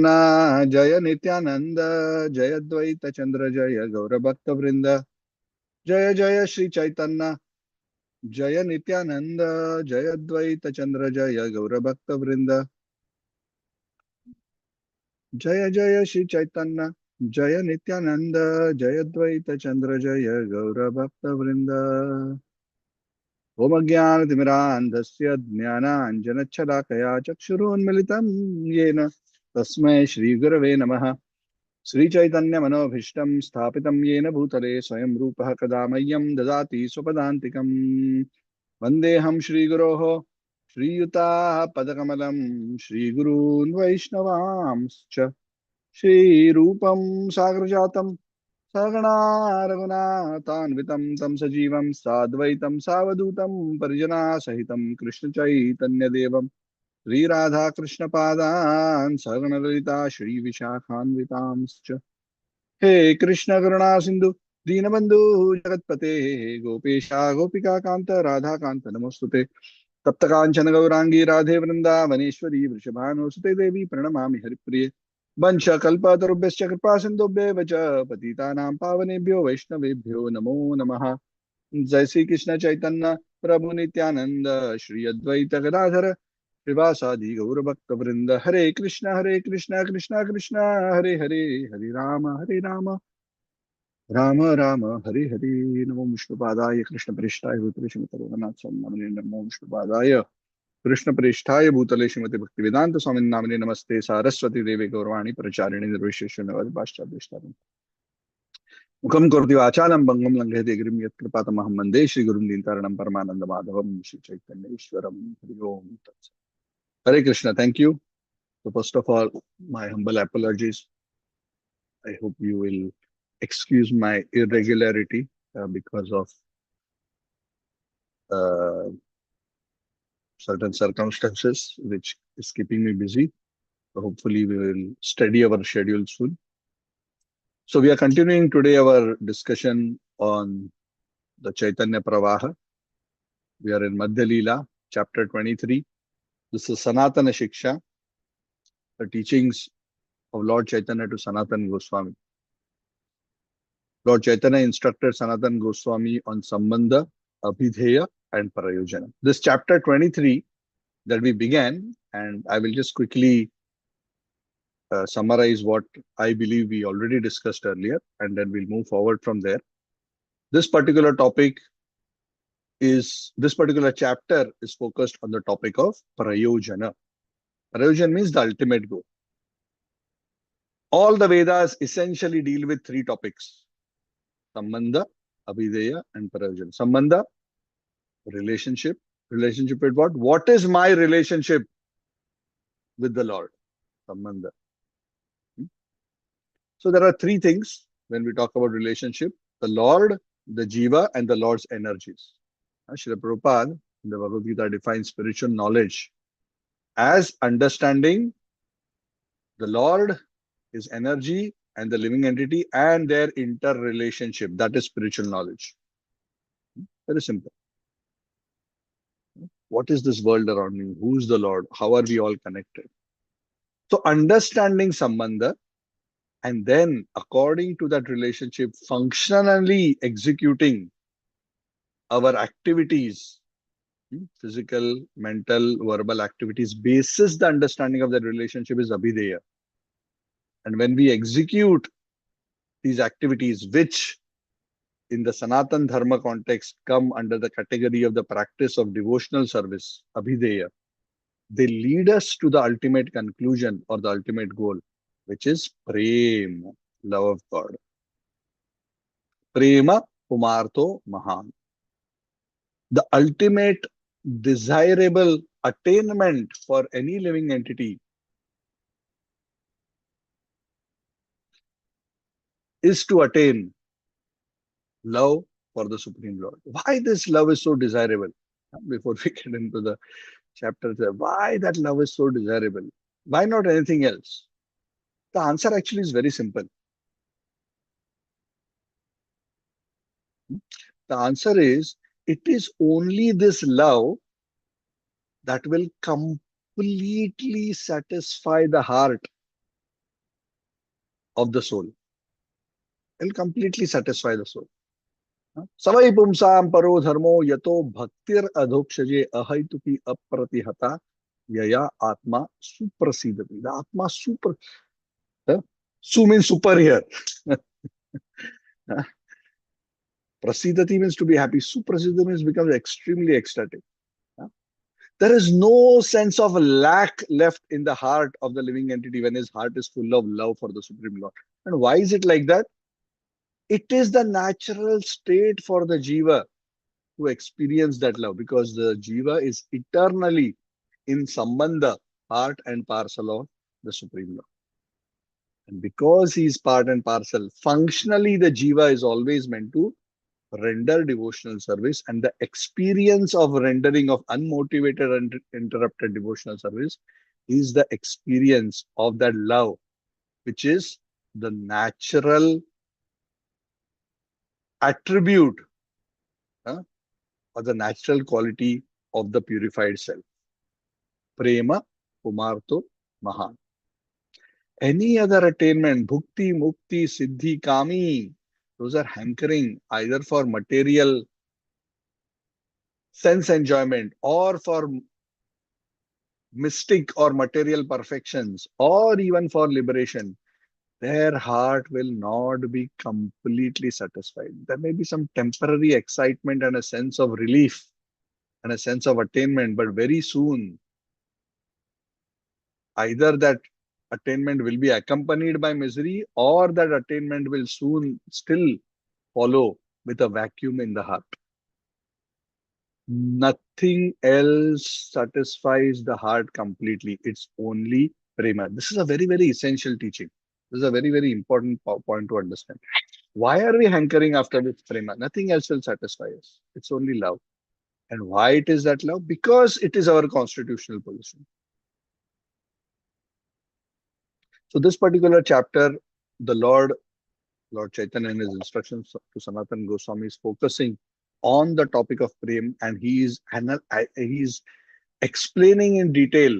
जय नित्यानंद जय द्वैत चंद्र जय गौर भक्त वृंद जय जय श्री चैतन्य जय नित्यानंद जय द्वैत चंद्र जय गौर भक्त वृंद जय जय श्री चैतन्य जय नित्यानंद जय द्वैत चंद्र जय गौर भक्त वृंद ओम ज्ञानतिमिरान्धस्य ज्ञानाञ्जनच्छलाकया चक्षुरुन्मिलितं येन तस्मै श्रीगुरवे नमः। श्रीचैतन्यमनोभीष्टं स्थापितं येन भूतले स्वयं रूपः कदा मह्यं ददाति स्वपदान्तिकम्। वन्देऽहं श्रीगुरोः श्रीयुताः पदकमलं श्रीगुरून् वैष्णवांश्च श्रीरूपं सागरजातं सगणा रघुनाथान्वितं तं सजीवं साद्वैतं सावधूतं परिजनासहितं कृष्णचैतन्यदेवं श्रीराधाकृष्णपादान् सगणललिता श्रीविशाखान्वितांश्च। हे कृष्ण करुणा सिंधु दीनबंधु जगत्पते गोपेशा गोपिका कांत राधा कांत नमोस्तुते। तप्त कांचन गौरांगी राधे वृंदावनेश्वरी वृषभानुसुते देवी प्रणमामि हरिप्रिये। वंश कल्पतरुभ्यश्च कृपा सिन्धुभ्येव च पतितानां पावनेभ्यो वैष्णवेभ्यो नमो नमः। जय श्री कृष्ण चैतन्य प्रभु नित्यानंद श्री अद्वैत गदाधर श्रीवासादि गौर भक्त वृंद हरे कृष्ण कृष्ण कृष्ण हरे हरे हरे राम राम राम हरे हरे। नमो विष्णुपादाय कृष्ण प्रेष्ठाय भूतले श्रीमते रघुनाथ स्वामी नामिने नमो विष्णुपादाय कृष्ण प्रेष्ठाय भूतले श्रीमते भक्ति वेदांत स्वामी नामिने नमस्ते सारस्वती देवे गौरवाणी प्रचारिणे निर्विशेष पाश्चात्य मुखम करोति वाचालं भंगम लंघयते गिरिं यत्कृपातमहं वन्दे श्रीगुरुं दीनतारिणं परमानन्दमाधवं श्री चैतन्य ईश्वरं हरि ओम तत्सत्। हरे Krishna, thank you. So first of all, my humble apologies. I hope you will excuse my irregularity because of uh, certain circumstances which is keeping me busy. So hopefully we will steady our schedule soon. So we are continuing today our discussion on the Chaitanya Pravaha. We are in Madhya Lila, chapter 23. This is Sanatana Shiksha, the teachings of Lord Chaitanya to Sanatana Goswami. Lord Chaitanya instructed Sanatana Goswami on Sambandha, Abhidheya, and Prayojana. This chapter 23 that we began, and I will just quickly summarize what I believe we already discussed earlier, and then we'll move forward from there. This particular topic this particular chapter is focused on the topic of Prayojana. Prayojana means the ultimate goal. All the Vedas essentially deal with three topics: Sambandha, Abhideya, and Prayojana. Sambandha, relationship. Relationship with what? What is my relationship with the Lord? Sambandha. So there are three things when we talk about relationship: the Lord, the Jiva, and the Lord's energies. Srila Prabhupada in the Bhagavad Gita defines spiritual knowledge as understanding the Lord, His energy, and the living entity and their interrelationship. That is spiritual knowledge. Very simple. What is this world around me? Who is the Lord? How are we all connected? So understanding Sambandha and then according to that relationship, functionally executing our activities, physical, mental, verbal activities, basis the understanding of that relationship is Abhideya. And when we execute these activities, which in the Sanatan Dharma context come under the category of the practice of devotional service, Abhideya, they lead us to the ultimate conclusion or the ultimate goal, which is Prem, love of God. Prema Pumartho Mahan. The ultimate desirable attainment for any living entity is to attain love for the Supreme Lord. Why this love is so desirable? Before we get into the chapter, why that love is so desirable? Why not anything else? The answer actually is very simple. The answer is it is only this love that will completely satisfy the heart of the soul. It will completely satisfy the soul. Savai pumsam paro dharmo yato bhaktir adhokshaje ahaituki apratihata yaya atma suprasidati. The atma super, su means super here. Prasidati means to be happy. Suprasidati means becomes extremely ecstatic. There is no sense of lack left in the heart of the living entity when his heart is full of love for the Supreme Lord. And why is it like that? It is the natural state for the jiva to experience that love because the jiva is eternally in sambandha, part and parcel of the Supreme Lord. And because he is part and parcel, functionally the jiva is always meant to render devotional service, and the experience of rendering of unmotivated and interrupted devotional service is the experience of that love, which is the natural attribute or the natural quality of the purified self. Prema Pumarto Mahan. Any other attainment, bhukti, mukti, siddhi, kami, those are hankering either for material sense enjoyment or for mystic or material perfections or even for liberation. Their heart will not be completely satisfied. There may be some temporary excitement and a sense of relief and a sense of attainment, but very soon, either that attainment will be accompanied by misery or that attainment will soon still follow with a vacuum in the heart. Nothing else satisfies the heart completely. It's only prema. This is a very, very essential teaching. This is a very, very important point to understand. Why are we hankering after this prema? Nothing else will satisfy us. It's only love. And why it is that love? Because it is our constitutional position. So this particular chapter, the Lord Chaitanya in his instructions to Sanatana Goswami is focusing on the topic of prem, and he's explaining in detail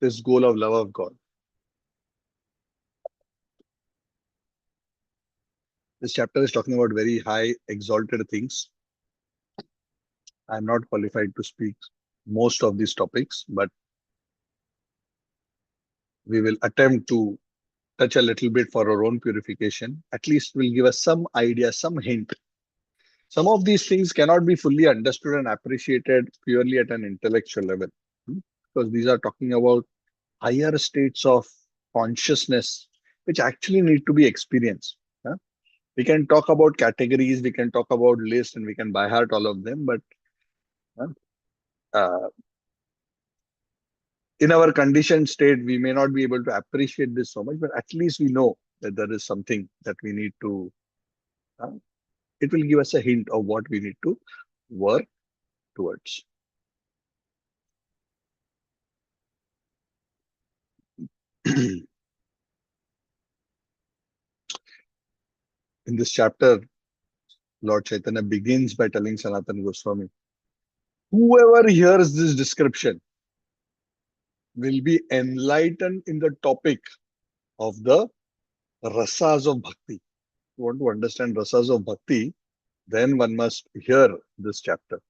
this goal of love of God. This chapter is talking about very high, exalted things. I'm not qualified to speak most of these topics, but we will attempt to touch a little bit for our own purification. At least will give us some idea, some hint. Some of these things cannot be fully understood and appreciated purely at an intellectual level, because these are talking about higher states of consciousness which actually need to be experienced. We can talk about categories, we can talk about lists, and we can by heart all of them, but uh, in our conditioned state, we may not be able to appreciate this so much, but at least we know that there is something that we need to, it will give us a hint of what we need to work towards. In this chapter, Lord Chaitanya begins by telling Sanatana Goswami, whoever hears this description will be enlightened in the topic of the rasas of bhakti. If you want to understand rasas of bhakti, then one must hear this chapter.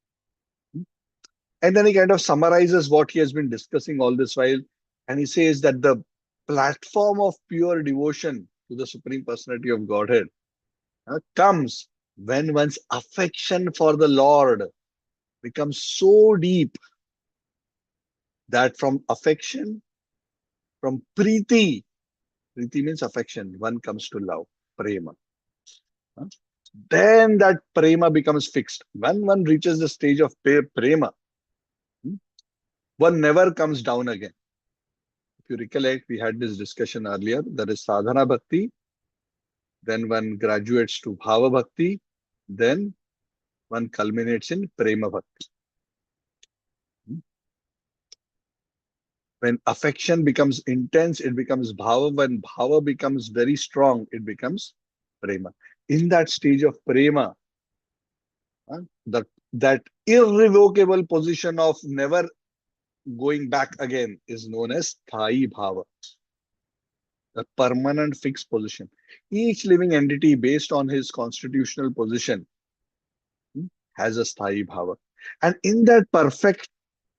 And then he kind of summarizes what he has been discussing all this while. And he says that the platform of pure devotion to the Supreme Personality of Godhead comes when one's affection for the Lord becomes so deep that from affection, from priti means affection, one comes to love, prema. Then that prema becomes fixed. When one reaches the stage of prema, one never comes down again. If you recollect, we had this discussion earlier. There is sadhana bhakti, then one graduates to bhava bhakti, then one culminates in prema bhakti. When affection becomes intense, it becomes bhava. When bhava becomes very strong, it becomes prema. In that stage of prema, that irrevocable position of never going back again is known as sthai bhava. a permanent fixed position. Each living entity, based on his constitutional position, has a sthayi bhava. And in that perfect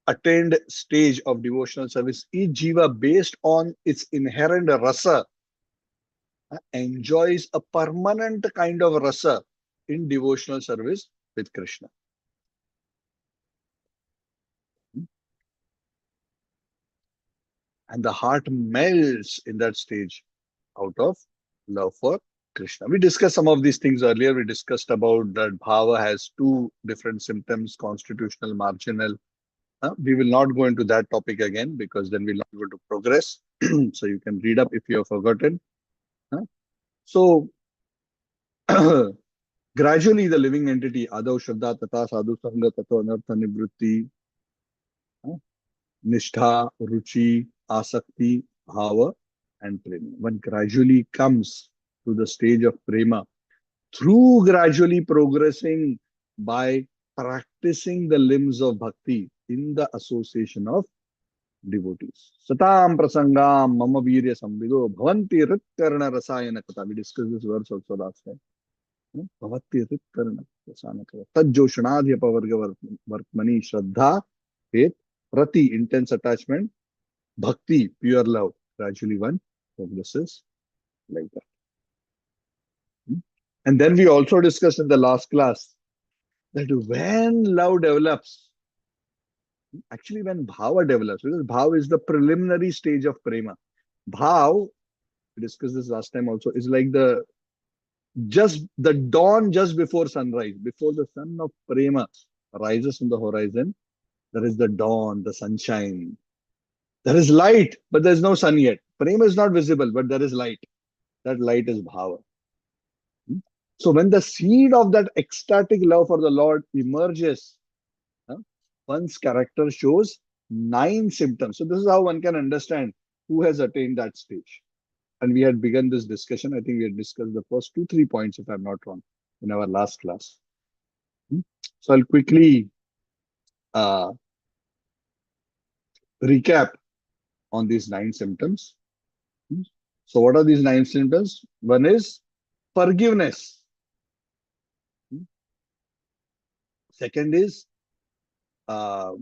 attained stage of devotional service, each jiva, based on its inherent rasa, enjoys a permanent kind of rasa in devotional service with Krishna. And the heart melts in that stage out of love for Krishna. We discussed some of these things earlier. We discussed about that bhava has two different symptoms, constitutional, marginal. We will not go into that topic again because then we'll not be able to progress. So you can read up if you have forgotten. So gradually the living entity, Adav Shraddha Tata Sadhu Sangha Tato Anartha Nivritti, Nishtha, Ruchi, Asakti, Bhava, and Prema. One gradually comes to the stage of Prema through gradually progressing by practicing the limbs of bhakti in the association of devotees. Satam prasangam mama virya samvido bhavanti ritkarna rasayana kata. We discussed this verse also last time. Bhavati ritkarna rasayana kata. Tajjoshanadhyapavarga vartmani shraddha, faith, rati, intense attachment, bhakti, pure love. Gradually one progresses like that. And then we also discussed in the last class that when love develops, actually when bhava develops, because bhava is the preliminary stage of prema. Bhav, we discussed this last time also, is like the dawn just before sunrise, before the sun of prema rises on the horizon. There is the dawn, the sunshine. There is light, but there is no sun yet. Prema is not visible, but there is light. That light is bhava. So when the seed of that ecstatic love for the Lord emerges, one's character shows 9 symptoms. So this is how one can understand who has attained that stage. And we had begun this discussion. I think we had discussed the first 2, 3 points, if I'm not wrong, in our last class. So I'll quickly uh, recap on these 9 symptoms. So what are these 9 symptoms? One is forgiveness. Second is uh,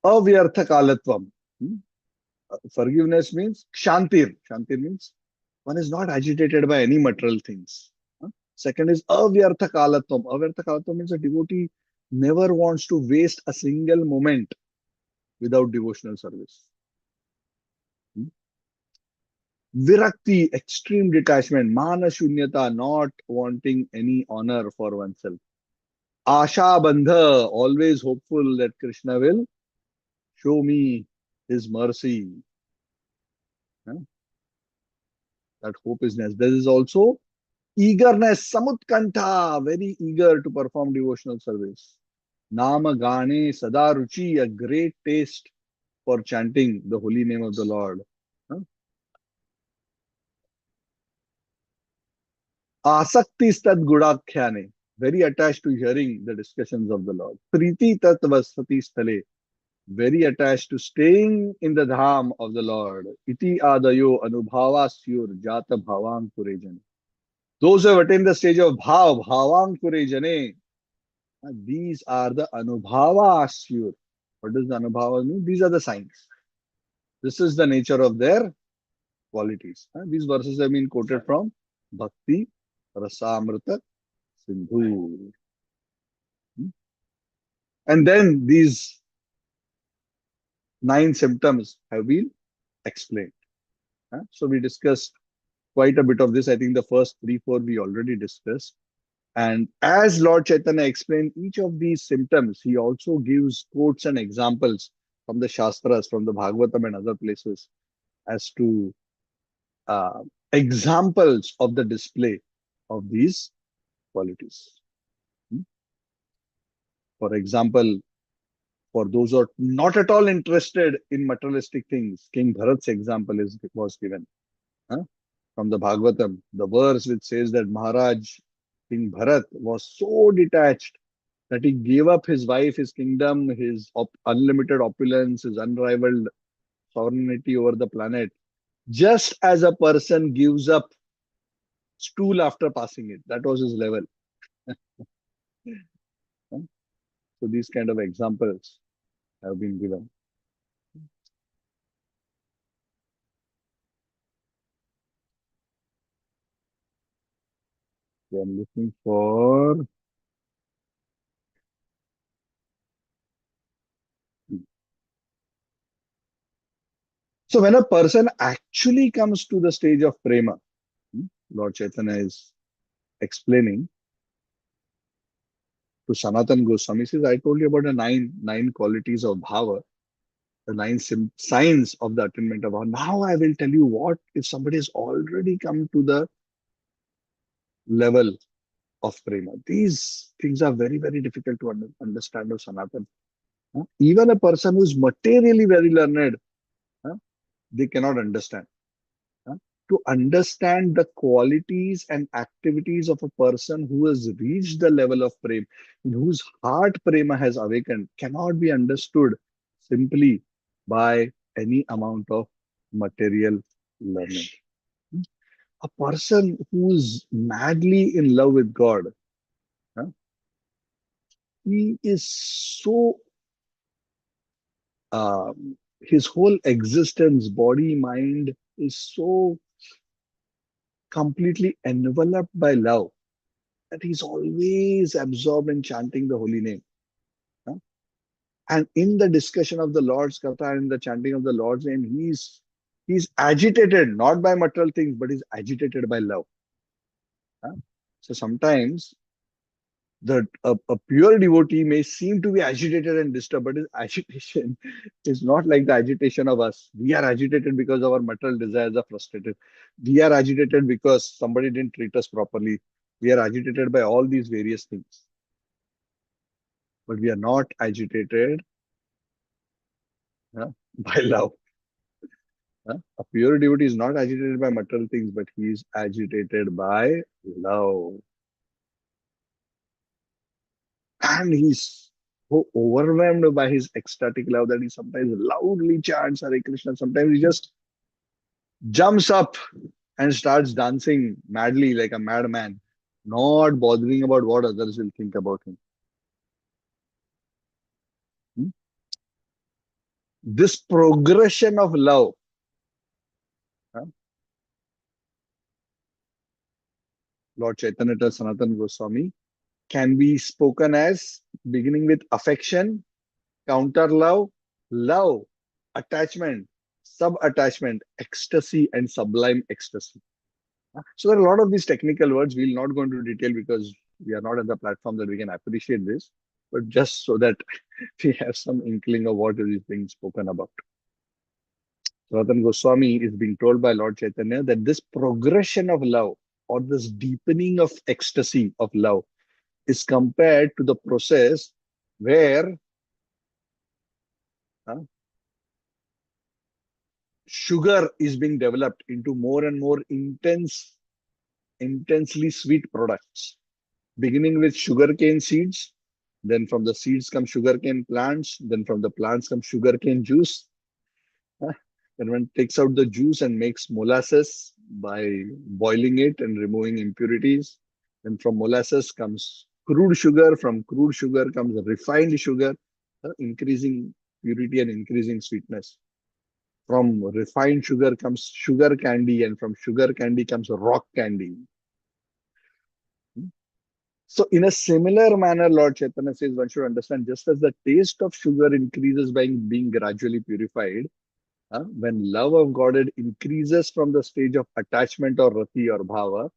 avyarthakalatvam. Forgiveness means shantir. Shantir means one is not agitated by any material things. Second is avyarthakalatvam. Avyarthakalatvam means a devotee never wants to waste a single moment without devotional service. Virakti, extreme detachment. Mana shunyata, not wanting any honor for oneself. Asha bandha, always hopeful that Krishna will show me his mercy. That hope is nice. There is also eagerness, samutkantha, very eager to perform devotional service. Nama Gane Sadaruchi, a great taste for chanting the holy name of the Lord. Asakti Stad Gudakhyane, very attached to hearing the discussions of the Lord. Priti Tat Vasati Stale, very attached to staying in the dham of the Lord. Iti Adayo Anubhavasyur Jata Bhavankurejane. Those who have attained the stage of Bhavankurejane, these are the Anubhavasyur. What does the Anubhava mean? These are the signs. This is the nature of their qualities. These verses have been quoted from Bhakti Rasamrita Sindhu. And then these 9 symptoms have been explained. So we discussed quite a bit of this. I think the first 3, 4 we already discussed. And as Lord Chaitanya explained each of these symptoms, he also gives quotes and examples from the Shastras, from the Bhagavatam and other places as to uh, examples of the display of these qualities. For example, for those who are not at all interested in materialistic things, King Bharat's example was given from the Bhagavatam. The verse which says that Maharaj, King Bharat, was so detached that he gave up his wife, his kingdom, his unlimited opulence, his unrivaled sovereignty over the planet, Just as a person gives up stool after passing it. That was his level. Huh? So these kind of examples have been given. We are looking for. So when a person actually comes to the stage of prema, Lord Chaitanya is explaining to Sanatan Goswami, says, I told you about the nine qualities of bhava, the signs of the attainment of bhava. Now I will tell you what if somebody has already come to the level of prema. These things are very, very difficult to understand of Sanatan. Even a person who is materially very learned, huh, they cannot understand. huh. To understand the qualities and activities of a person who has reached the level of prema, in whose heart prema has awakened, cannot be understood simply by any amount of material learning. A person who is madly in love with God, huh, he is so, his whole existence, body, mind, is so completely enveloped by love that he's always absorbed in chanting the holy name. huh? And in the discussion of the Lord's Katha and the chanting of the Lord's name, he's agitated not by material things, but he's agitated by love. huh? So sometimes a pure devotee may seem to be agitated and disturbed, but his agitation is not like the agitation of us. We are agitated because our material desires are frustrated. We are agitated because somebody didn't treat us properly. We are agitated by all these various things, but we are not agitated by love. A pure devotee is not agitated by material things, but he is agitated by love. And he's so overwhelmed by his ecstatic love that he sometimes loudly chants Hare Krishna. Sometimes he just jumps up and starts dancing madly like a madman, not bothering about what others will think about him. Hmm? This progression of love, huh, Lord Chaitanya tells Sanatana Goswami, can be spoken as beginning with affection, counter love, love, attachment, sub attachment, ecstasy, and sublime ecstasy. So there are a lot of these technical words. We'll not go into detail because we are not at the platform that we can appreciate this, but just so that we have some inkling of what is being spoken about. Ratan Goswami is being told by Lord Chaitanya that this progression of love or this deepening of ecstasy of love is compared to the process where uh, sugar is being developed into more and more intensely sweet products, beginning with sugarcane seeds. Then from the seeds come sugarcane plants. Then from the plants come sugarcane juice. Huh? Then one takes out the juice and makes molasses by boiling it and removing impurities. Then from molasses comes crude sugar. From crude sugar comes refined sugar, increasing purity and increasing sweetness. From refined sugar comes sugar candy, and from sugar candy comes rock candy. So, in a similar manner, Lord Chaitanya says one should understand just as the taste of sugar increases by being gradually purified, when love of Godhead increases from the stage of attachment or rati or bhava,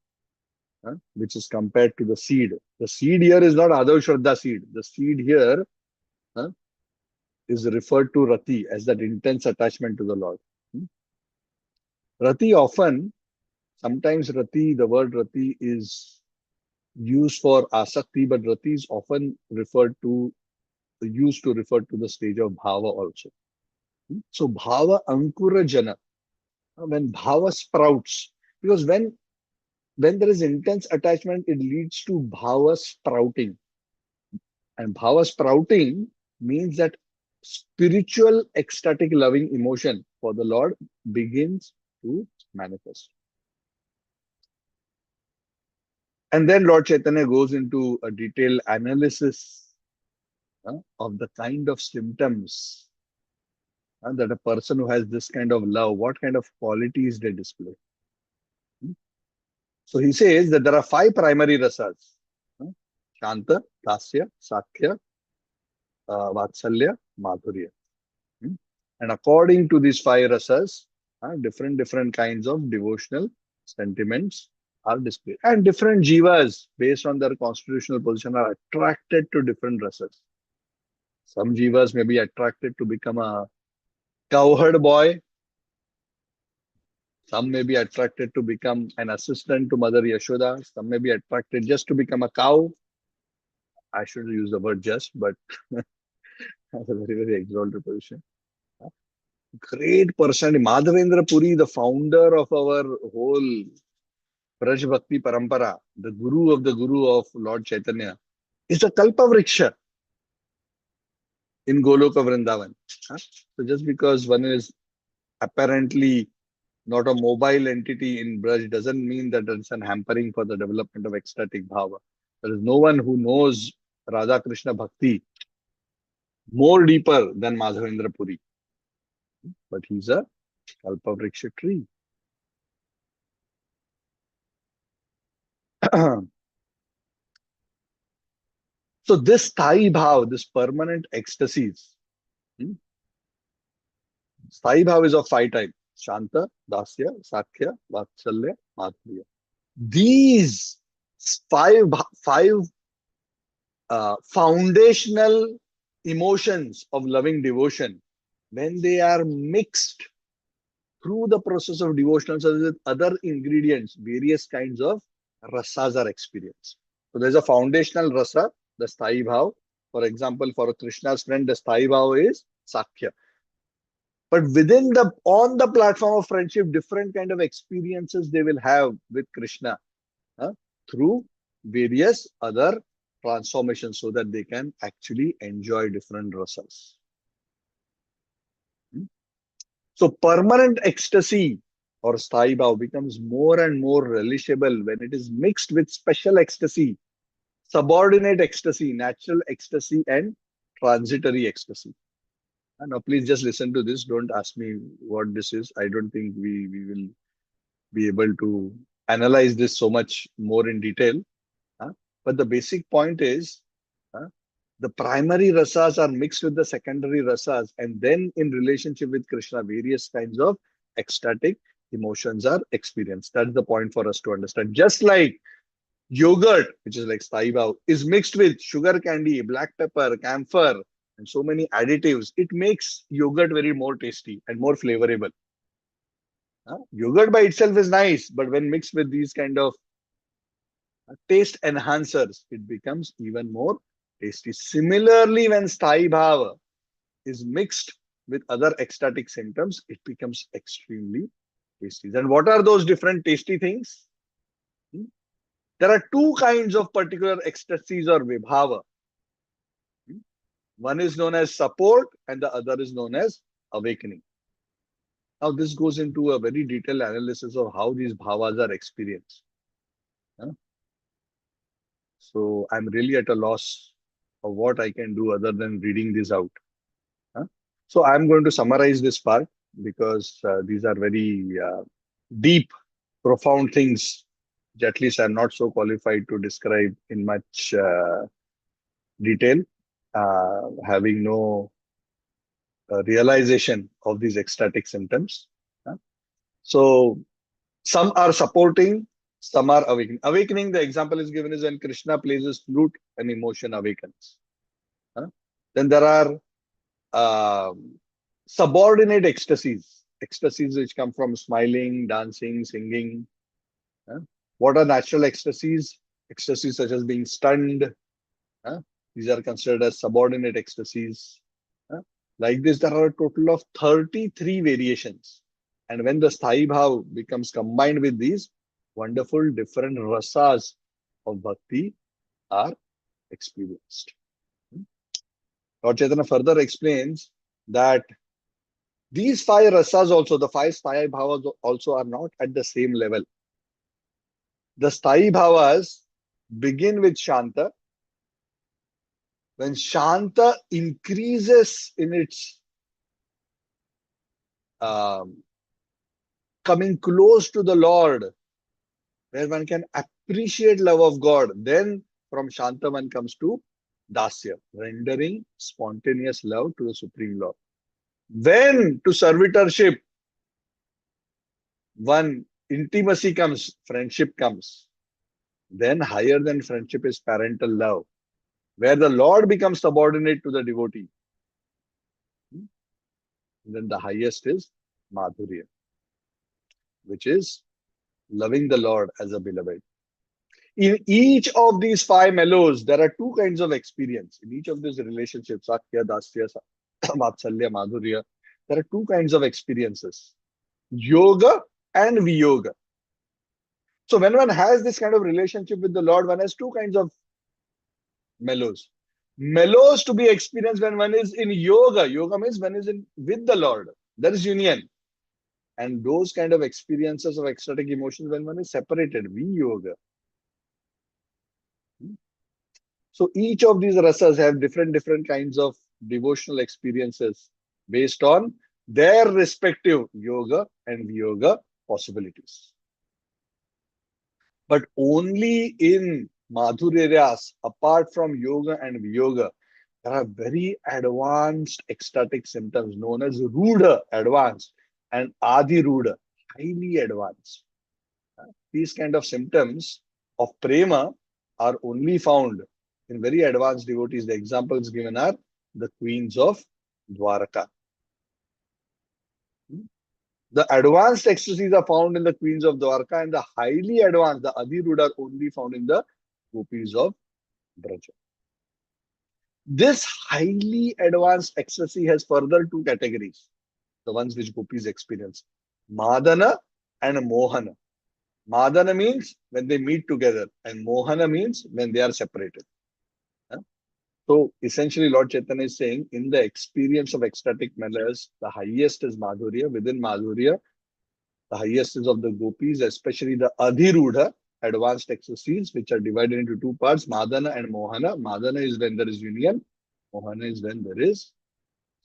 which is compared to the seed. The seed here is not Adav Shraddha seed. The seed here uh, is referred to rati as that intense attachment to the Lord. Hmm. Rati often, sometimes rati, the word rati is used for asakti, but rati is often referred to used to refer to the stage of bhava also. So bhava ankura jana, when bhava sprouts, because when there is intense attachment, it leads to bhava sprouting, and bhava sprouting means that spiritual ecstatic loving emotion for the Lord begins to manifest. And then Lord Chaitanya goes into a detailed analysis of the kind of symptoms that a person who has this kind of love, what kind of qualities they display. Hmm. So he says that there are five primary rasas: Shanta, Dasya, Sakya, Vatsalya, Madhurya. Hmm. And according to these five rasas, different kinds of devotional sentiments are displayed. And different jivas, based on their constitutional position, are attracted to different rasas. Some jivas may be attracted to become a cowherd boy. Some may be attracted to become an assistant to Mother Yashoda. Some may be attracted just to become a cow. I should use the word just, but that's a very exalted position. Great person, Madhavendra Puri, the founder of our whole Braj Bhakti Parampara, the guru of Lord Chaitanya, is a Kalpavriksha in Goloka Vrindavan. So just because one is apparently not a mobile entity in Braj doesn't mean that it's an hampering for the development of ecstatic bhava. There is no one who knows Radha Krishna Bhakti more deeper than Madhavendra Puri. But he's a Kalpavriksha tree. So this Sthai Bhav, this permanent ecstasies, hmm, Sthai Bhav is of five types: Shanta, Dasya, Sakya, Vatsalya, Madhurya. These five foundational emotions of loving devotion, when they are mixed through the process of devotional service with other ingredients, various kinds of rasas are experienced. So there's a foundational rasa, the Sthai Bhav. For example, for Krishna's friend, the Sthai Bhav is Sakya. But within on the platform of friendship, different kind of experiences they will have with Krishna through various other transformations so that they can actually enjoy different rasas. Hmm. So permanent ecstasy or sthai bhav becomes more and more relishable when it is mixed with special ecstasy, subordinate ecstasy, natural ecstasy, and transitory ecstasy. And now please just listen to this. Don't ask me what this is. I don't think we will be able to analyze this so much more in detail. But the basic point is the primary rasas are mixed with the secondary rasas, and then in relationship with Krishna, various kinds of ecstatic emotions are experienced. That's the point for us to understand. Just like yogurt, which is like Sthai is mixed with sugar candy, black pepper, camphor, and so many additives, it makes yogurt very more tasty and more flavorable. Yogurt by itself is nice, but when mixed with these kind of taste enhancers, it becomes even more tasty. Similarly, when sthai bhava is mixed with other ecstatic symptoms, it becomes extremely tasty. And what are those different tasty things? There are two kinds of particular ecstasies or vibhava. One is known as support and the other is known as awakening. Now, this goes into a very detailed analysis of how these bhavas are experienced. So I'm really at a loss of what I can do other than reading this out. So I'm going to summarize this part because these are very deep, profound things, which at least I'm not so qualified to describe in much detail, having no realization of these ecstatic symptoms. So some are supporting, some are awakening. Awakening, the example is given is when Krishna plays his flute, an emotion awakens. Then there are subordinate ecstasies which come from smiling, dancing, singing. What are natural ecstasies? Ecstasies such as being stunned. These are considered as subordinate ecstasies. Like this, there are a total of 33 variations. And when the sthai bhav becomes combined with these, wonderful different rasas of bhakti are experienced. Lord Chaitanya further explains that These five rasas also, the five bhavas also are not at the same level. The sthayi bhavas begin with Shanta. When Shanta increases in its um, coming close to the Lord, where one can appreciate love of God, then from Shanta one comes to Dasya, rendering spontaneous love to the Supreme Lord. When to servitorship, one intimacy comes, friendship comes. Then higher than friendship is parental love, where the Lord becomes subordinate to the devotee. Then the highest is Madhurya, which is loving the Lord as a beloved. In each of these five mellows, there are two kinds of experience. In each of these relationships, Sakya, Dasya, Vatsalya, Madhurya, there are two kinds of experiences. Yoga and Viyoga. So when one has this kind of relationship with the Lord, one has two kinds of mellows. Mellows to be experienced when one is in yoga. Yoga means one is in with the Lord. There is union. And those kind of experiences of ecstatic emotions when one is separated, Viyoga. So each of these rasas have different kinds of devotional experiences based on their respective yoga and viyoga possibilities. But only in Madhurya, apart from yoga and viyoga, there are very advanced ecstatic symptoms known as Ruda, advanced, and Adi Ruda, highly advanced. These kind of symptoms of prema are only found in very advanced devotees. The examples given are the queens of Dwaraka. The advanced ecstasies are found in the queens of Dwarka, and the highly advanced, the Adhiruda, are only found in the gopis of Braja. This highly advanced ecstasy has further two categories, the ones which gopis experience: Madana and Mohana. Madana means when they meet together, and Mohana means when they are separated. So essentially, Lord Chaitanya is saying, in the experience of ecstatic mellows, the highest is Madhurya. Within Madhurya, the highest is of the gopis, especially the Adhirudha, advanced ecstasies, which are divided into two parts, Madana and Mohana. Madana is when there is union, Mohana is when there is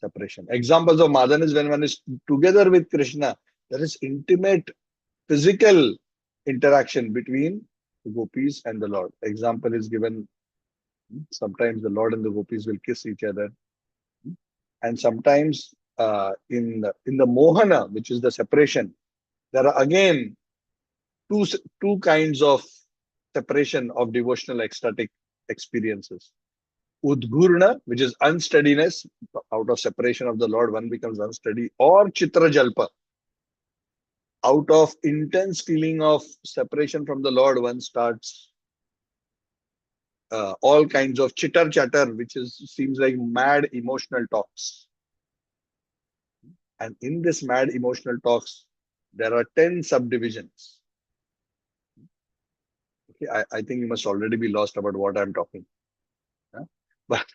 separation. Examples of Madana is when one is together with Krishna. There is intimate physical interaction between the gopis and the Lord. Example is given. Sometimes the Lord and the gopis will kiss each other, and sometimes in the Mohana, which is the separation, there are again two two kinds of separation of devotional ecstatic experiences. Udgurna, which is unsteadiness, out of separation of the Lord, one becomes unsteady, or Chitra Jalpa, out of intense feeling of separation from the Lord, one starts all kinds of chitter chatter, which is seems like mad emotional talks. And in this mad emotional talks, there are 10 subdivisions. Okay, I think you must already be lost about what I'm talking. Huh? But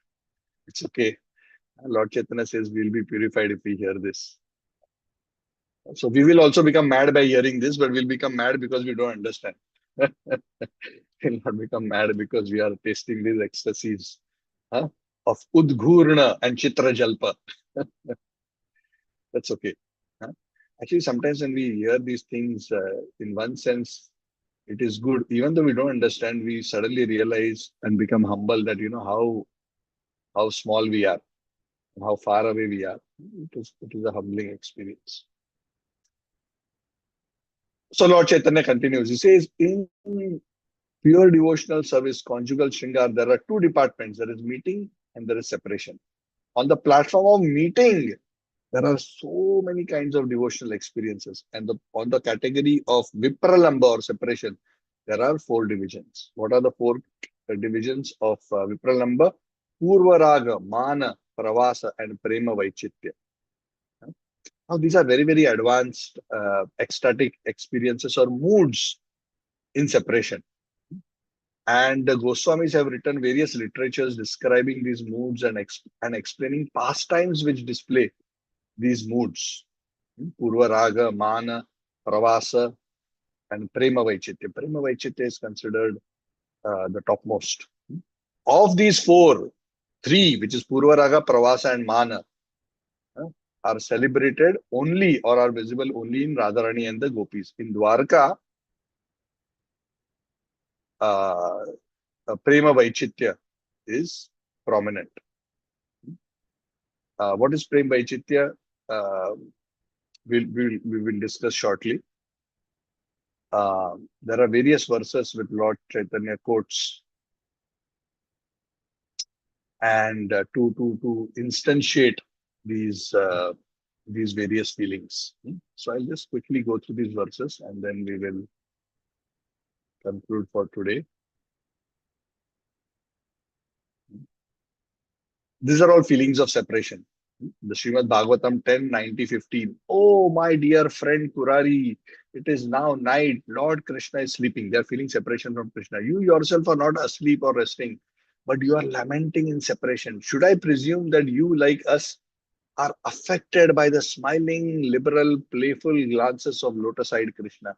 it's okay. Lord Chaitanya says we'll be purified if we hear this. So we will also become mad by hearing this, but we'll become mad because we don't understand. We'll not become mad because we are tasting these ecstasies, huh, of Udgurna and Chitra Jalpa. That's okay. Huh? Actually, sometimes when we hear these things, in one sense, it is good. Even though we don't understand, we suddenly realize and become humble that how small we are, how far away we are. It is a humbling experience. So Lord Chaitanya continues. He says, in pure devotional service, conjugal shringar, there are two departments. There is meeting and there is separation. On the platform of meeting, there are so many kinds of devotional experiences. And on the category of Vipralamba or separation, there are four divisions. What are the four divisions of Vipralamba? Purva Raga, Mana, Pravasa, and Prema Vaichitya. Now, these are very advanced ecstatic experiences or moods in separation. And the Goswamis have written various literatures describing these moods and explaining pastimes which display these moods. Purva Raga, Mana, Pravasa, and Prema Vaichitya. Prema Vaichitya is considered the topmost. Of these four, three, which is Purva Raga, Pravasa, and Mana, uh, are celebrated only or are visible only in Radharani and the Gopis. In Dwarka, uh, Prema Vaichitya is prominent. What is Prema Vaichitya? Uh, we will discuss shortly. There are various verses with Lord Chaitanya quotes and to instantiate these various feelings. So I'll just quickly go through these verses and then we will conclude for today. These are all feelings of separation. The Srimad Bhagavatam 10:90-15. Oh, my dear friend Kurari, it is now night. Lord Krishna is sleeping. They are feeling separation from Krishna. You yourself are not asleep or resting, but you are lamenting in separation. Should I presume that you, like us, are affected by the smiling, liberal, playful glances of lotus-eyed Krishna?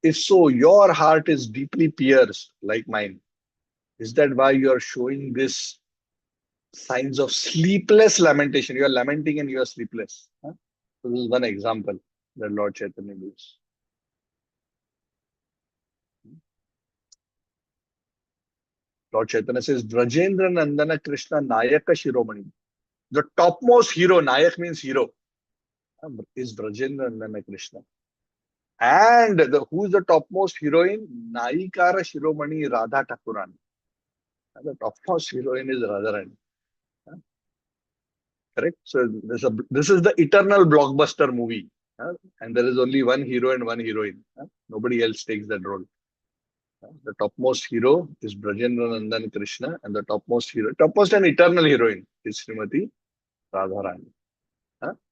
If so, your heart is deeply pierced like mine. Is that why you are showing this signs of sleepless lamentation? You are lamenting and you are sleepless. So this is one example that Lord Chaitanya gives. Lord Chaitanya says, Brajendra Nandana Krishna Nayaka Shiromani. The topmost hero, Nayak means hero, is Brajendra Nandana Krishna. And who is the topmost heroine? Naikara Shiromani Radha Thakurani. The topmost heroine is Radharani. Correct? So this is the eternal blockbuster movie. And there is only one hero and one heroine. Nobody else takes that role. The topmost hero is Brajendra Nandan Krishna, and the topmost and eternal heroine is Srimati Radharani.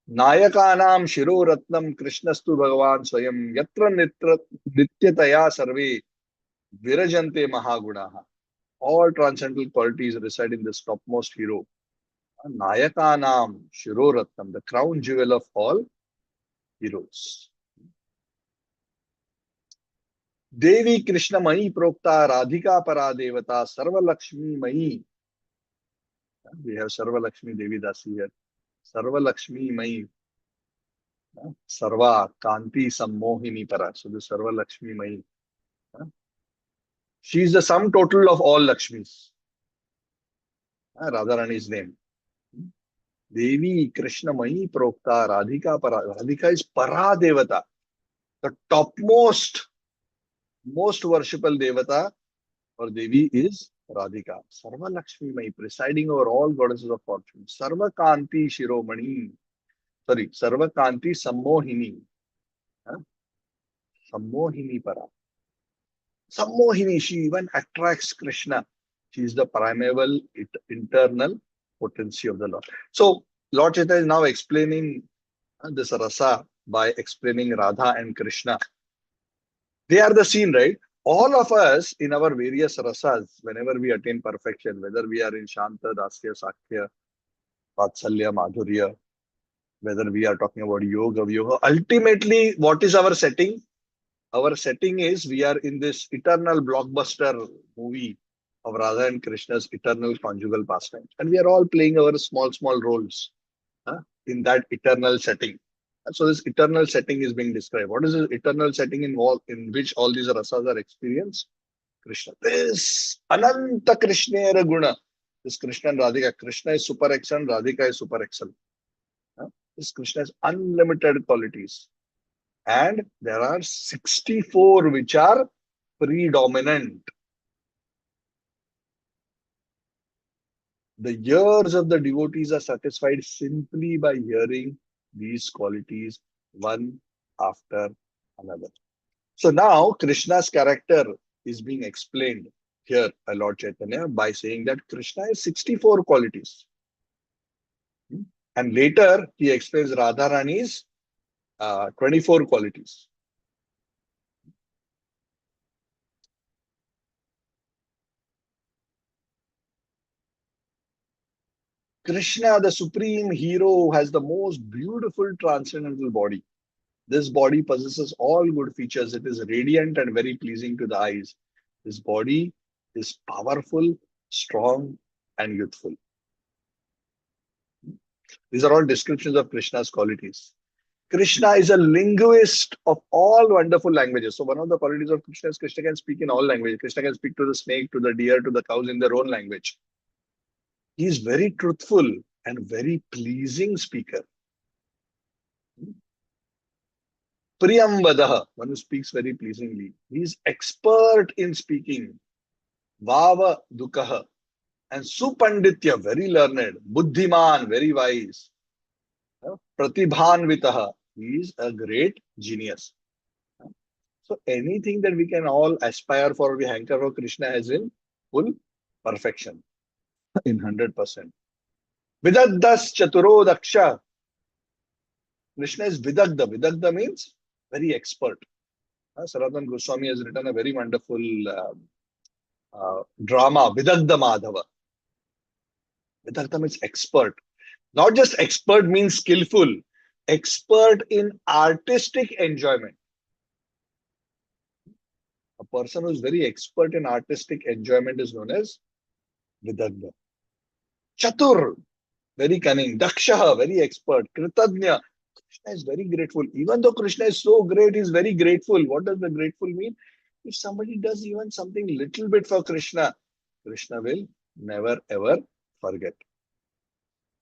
Nayakanam Shiro Ratnam Krishnastu Bhagavan Swayam Yatra Nityataya Sarve Virajante Mahagunaha. All transcendental qualities reside in this topmost hero. Nayakanam Shiro Ratnam, the crown jewel of all heroes. Devi Krishna Mahi Prokta Radhika Para Devata Sarva Lakshmi Mahi. We have Sarva Lakshmi Devi Dasi here. Sarva Lakshmi Mahi. Sarva Kanti Sammohini Para. So the Sarva Lakshmi Mahi. She is the sum total of all Lakshmis. Radharani's name. Devi Krishna Mahi Prokta Radhika Para. Radhika is Para Devata. The topmost, most worshipable Devata or Devi is Radhika. Sarva Lakshmi Mai, presiding over all goddesses of fortune. Sarva Kanti Shiromani. Sorry, Sarva Kanti Sammohini. Sammohini Para. Sammohini, she even attracts Krishna. She is the primeval, internal potency of the Lord. So, Lord Chaitanya is now explaining this rasa by explaining Radha and Krishna. They are the scene, right? All of us in our various rasas, whenever we attain perfection, whether we are in Shanta, Dasya, Sakya, Vatsalya, Madhurya, whether we are talking about yoga, Vyoga, ultimately, what is our setting? Our setting is we are in this eternal blockbuster movie of Radha and Krishna's eternal conjugal pastimes. And we are all playing our small roles in that eternal setting. So this eternal setting is being described. What is the eternal setting in which all these rasas are experienced? Krishna. This Ananta Krishnera Guna. This Krishna and Radhika. Krishna is super excellent, Radhika is super excellent. This Krishna has unlimited qualities. And there are 64 which are predominant. The ears of the devotees are satisfied simply by hearing these qualities one after another. So now Krishna's character is being explained here by Lord Chaitanya by saying that Krishna has 64 qualities. And later he explains Radharani's 24 qualities. Krishna, the supreme hero, has the most beautiful transcendental body. This body possesses all good features. It is radiant and very pleasing to the eyes. His body is powerful, strong, and youthful. These are all descriptions of Krishna's qualities. Krishna is a linguist of all wonderful languages. So one of the qualities of Krishna is Krishna can speak in all languages. Krishna can speak to the snake, to the deer, to the cows in their own language. He is very truthful and very pleasing speaker. Priyambadaha, one who speaks very pleasingly. He is expert in speaking. Vava Dukaha. And Supanditya, very learned. Buddhiman, very wise. Pratibhanvitaha, he is a great genius. So anything that we can all aspire for, we hanker for, Krishna as in full perfection, in 100%. Vidagdas Chaturo Daksha. Krishna is Vidagda. Vidagda means very expert. Sanatana Goswami has written a very wonderful drama, Vidagda Madhava. Vidagda means expert. Not just expert means skillful, expert in artistic enjoyment. A person who is very expert in artistic enjoyment is known as Vidagda. Chatur, very cunning. Dakshaha, very expert. Kritadnya, Krishna is very grateful. Even though Krishna is so great, he is very grateful. What does the grateful mean? If somebody does even something little bit for Krishna, Krishna will never ever forget.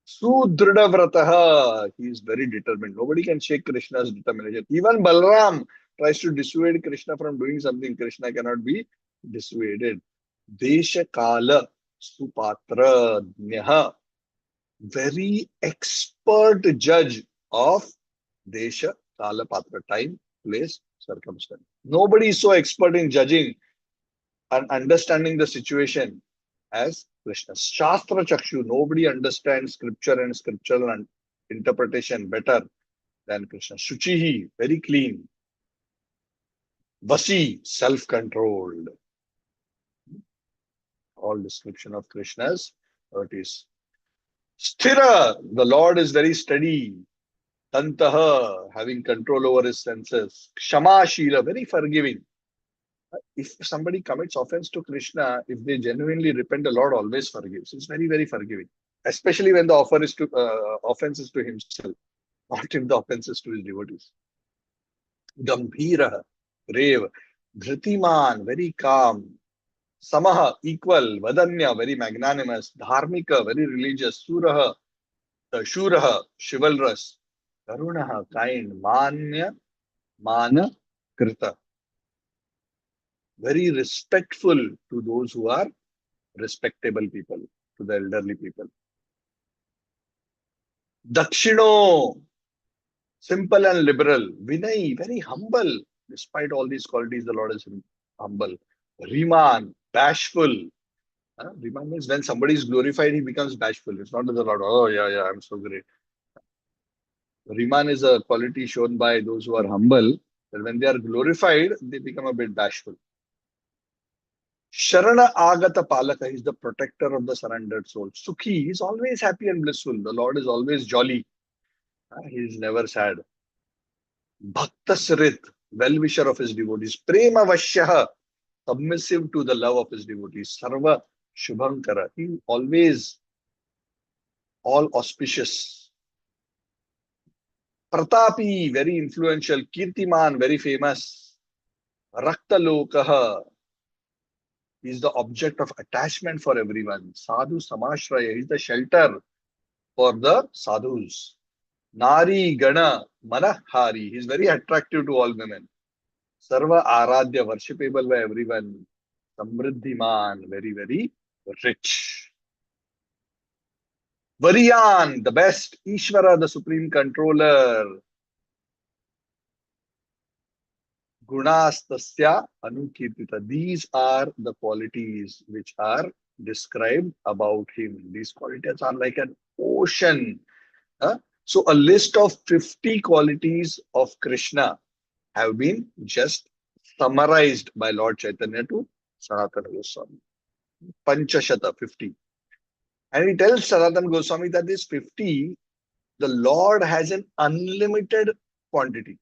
Sudrida Vrataha, he is very determined. Nobody can shake Krishna's determination. Even Balram tries to dissuade Krishna from doing something. Krishna cannot be dissuaded. Desha Kala Supatra Nyaha, very expert judge of Desha Kala Patra, time, place, circumstance. Nobody is so expert in judging and understanding the situation as Krishna. Shastra Chakshu, nobody understands scripture and scriptural interpretation better than Krishna. Shuchihi, very clean. Vasi, self-controlled. All description of Krishna's qualities. Sthira, the Lord is very steady. Tantaha, having control over his senses. Kshama Shila, very forgiving. If somebody commits offense to Krishna, if they genuinely repent, the Lord always forgives. It's very, very forgiving. Especially when the offense is to himself, not if the offense is to his devotees. Gambhira, grave. Dhritiman, very calm. Samaha, equal. Vadanya, very magnanimous. Dharmika, very religious. Suraha, Shuraha, chivalrous. Karunaha, kind. Manya, Mana, Krita. Very respectful to those who are respectable people, to the elderly people. Dakshino, simple and liberal. Vinay, very humble. Despite all these qualities, the Lord is humble. Riman, bashful. Riman means when somebody is glorified, he becomes bashful. It's not that the Lord, oh yeah, yeah, I'm so great. Riman is a quality shown by those who are humble, that when they are glorified, they become a bit bashful. Sharana Agata Palaka, he is the protector of the surrendered soul. Sukhi, he is always happy and blissful. The Lord is always jolly. He is never sad. Bhakta Sirit, well-wisher of his devotees. Prema Vashyaha, submissive to the love of his devotees. Sarva Shubhankara, he always all auspicious. Pratapi, very influential. Kirtiman, very famous. Rakta Lokaha, he is the object of attachment for everyone. Sadhu Samashraya, he is the shelter for the sadhus. Nari Gana Manahari, he is very attractive to all women. Sarva Aradhya, worshipable by everyone. Samriddhiman, very, very rich. Variyan, the best. Ishvara, the supreme controller. Gunastasya Anukirtita. These are the qualities which are described about him. These qualities are like an ocean. So a list of 50 qualities of Krishna have been just summarized by Lord Chaitanya to Sanatana Goswami. Panchashata, 50. And he tells Sanatana Goswami that this 50, the Lord has an unlimited quantity.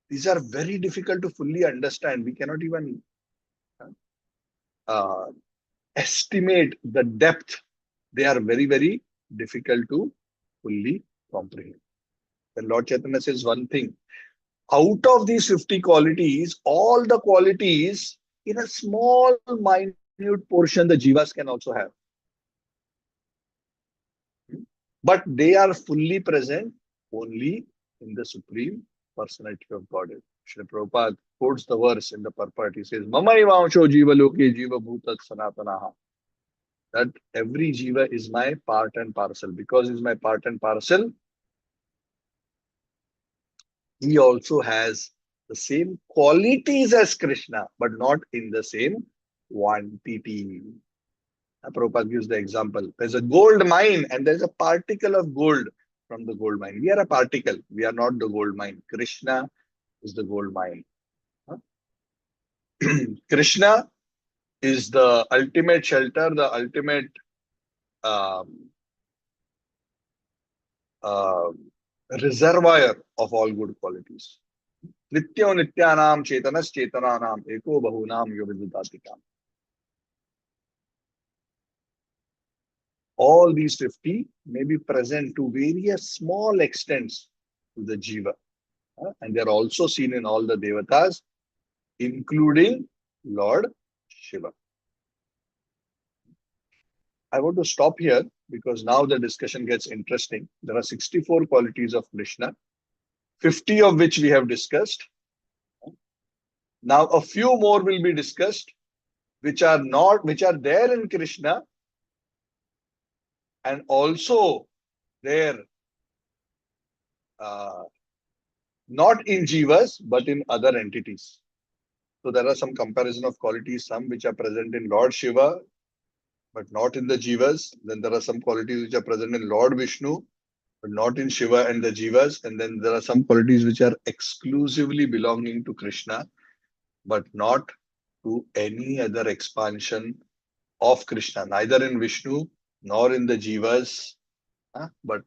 These are very difficult to fully understand. We cannot even uh, estimate the depth. They are very, very difficult to fully comprehend. The Lord Chaitanya says one thing. Out of these 50 qualities, all the qualities in a small, minute portion, the jivas can also have. But they are fully present only in the Supreme Personality of Godhead. Srila Prabhupada quotes the verse in the purport. He says, Mamai Vansho Jiva Loke Jiva Bhutat Sanatanaha. That every jiva is my part and parcel. Because he's my part and parcel, he also has the same qualities as Krishna, but not in the same quantity. Prabhupada gives the example. There's a gold mine and there's a particle of gold from the gold mine. We are a particle. We are not the gold mine. Krishna is the gold mine. Huh? Krishna is the ultimate shelter, the ultimate um, uh, reservoir of all good qualities. Nityo nityanam chetanas chetananam eko bahunam yovidutatikam. All these 50 may be present to various small extents to the jiva. And they are also seen in all the devatas, including Lord Shiva. I want to stop here because now the discussion gets interesting. There are 64 qualities of Krishna, 50 of which we have discussed. Now a few more will be discussed, which are there in Krishna and also there not in jivas but in other entities. So there are some comparison of qualities, some which are present in Lord Shiva but not in the jivas. Then there are some qualities which are present in Lord Vishnu but not in Shiva and the jivas. And then there are some qualities which are exclusively belonging to Krishna but not to any other expansion of Krishna, neither in Vishnu nor in the jivas, but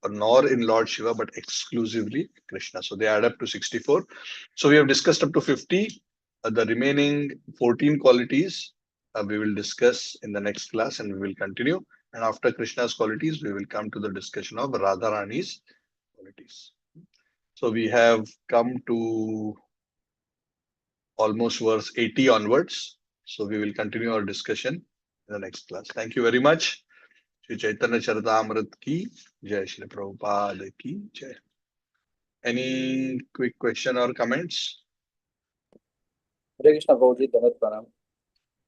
nor in Lord Shiva, but exclusively Krishna. So they add up to 64. So we have discussed up to 50. The remaining 14 qualities we will discuss in the next class and we will continue. And after Krishna's qualities, we will come to the discussion of Radharani's qualities. So we have come to almost verse 80 onwards. So we will continue our discussion in the next class. Thank you very much. Shri Chaitanya Charitamrita ki Jai, Shri Prabhupada ki Jai. Any quick question or comments? Hare Krishna Prabhuji, Dharat Pranam.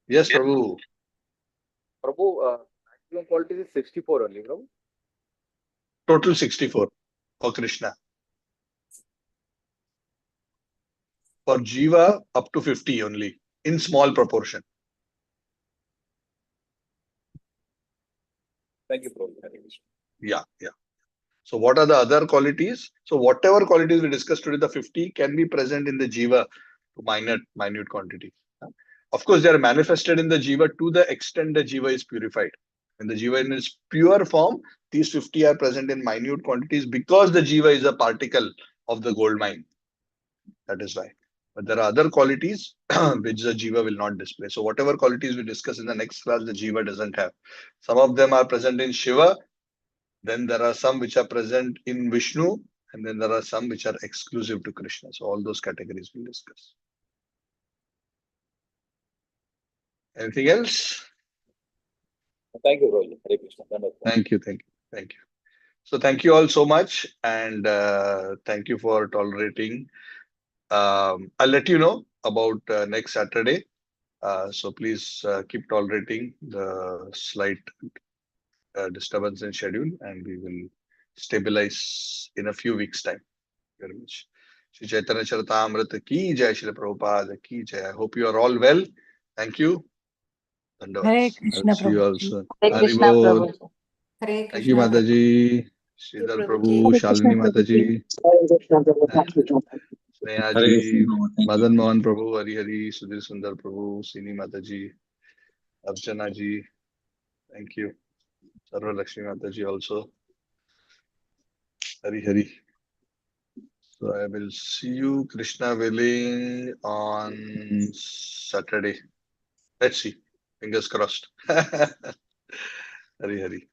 Yes, Prabhu. Prabhu, maximum quality is 64 only, Prabhu. Total 64 for Krishna. For Jiva, up to 50 only, in small proportion. Thank you, Prabhu. Hare Krishna. Yeah. So what are the other qualities? So whatever qualities we discussed today, the 50 can be present in the Jiva to minute quantity. Of course, they are manifested in the Jiva to the extent the Jiva is purified. When the Jiva in its pure form, these 50 are present in minute quantities because the Jiva is a particle of the gold mine. That is why. But there are other qualities which the Jiva will not display. So whatever qualities we discuss in the next class, the Jiva doesn't have. Some of them are present in Shiva. Then there are some which are present in Vishnu. And then there are some which are exclusive to Krishna. So all those categories we'll discuss. Anything else? Thank you, Prabhuji. Hare Krishna. Dharat Pranam. Thank you. So thank you all so much. And thank you for tolerating. I'll let you know about next Saturday. So please keep tolerating the slight disturbance in schedule and we will stabilize in a few weeks' time. Very much. Shri Chaitanya Charitamrita ki Jai, Shri Prabhupada ki Jai. I hope you are all well. Thank you. Hare Krishna I'll see you all Prabhuji. soon. Hare Krishna Haribol. Prabhu. Hare Thank you, Krishna Prabhuji. Mataji. Sridhar Prabhu, Hare Krishna Shalini Prabhuji. Mataji, Hare Krishna Prabhu. and Thank you. Sneha Hare Krishna, ji, Prabhu. Thank you. Madan Mohan Prabhu, Hari Hari, Sudhir Sundar Prabhu, Sini Mataji, Archana ji. Thank you. Sarva Lakshmi Mataji also. Hari Hari. So I will see you Krishna willing on Saturday. Let's see. Fingers crossed. Hari Hari.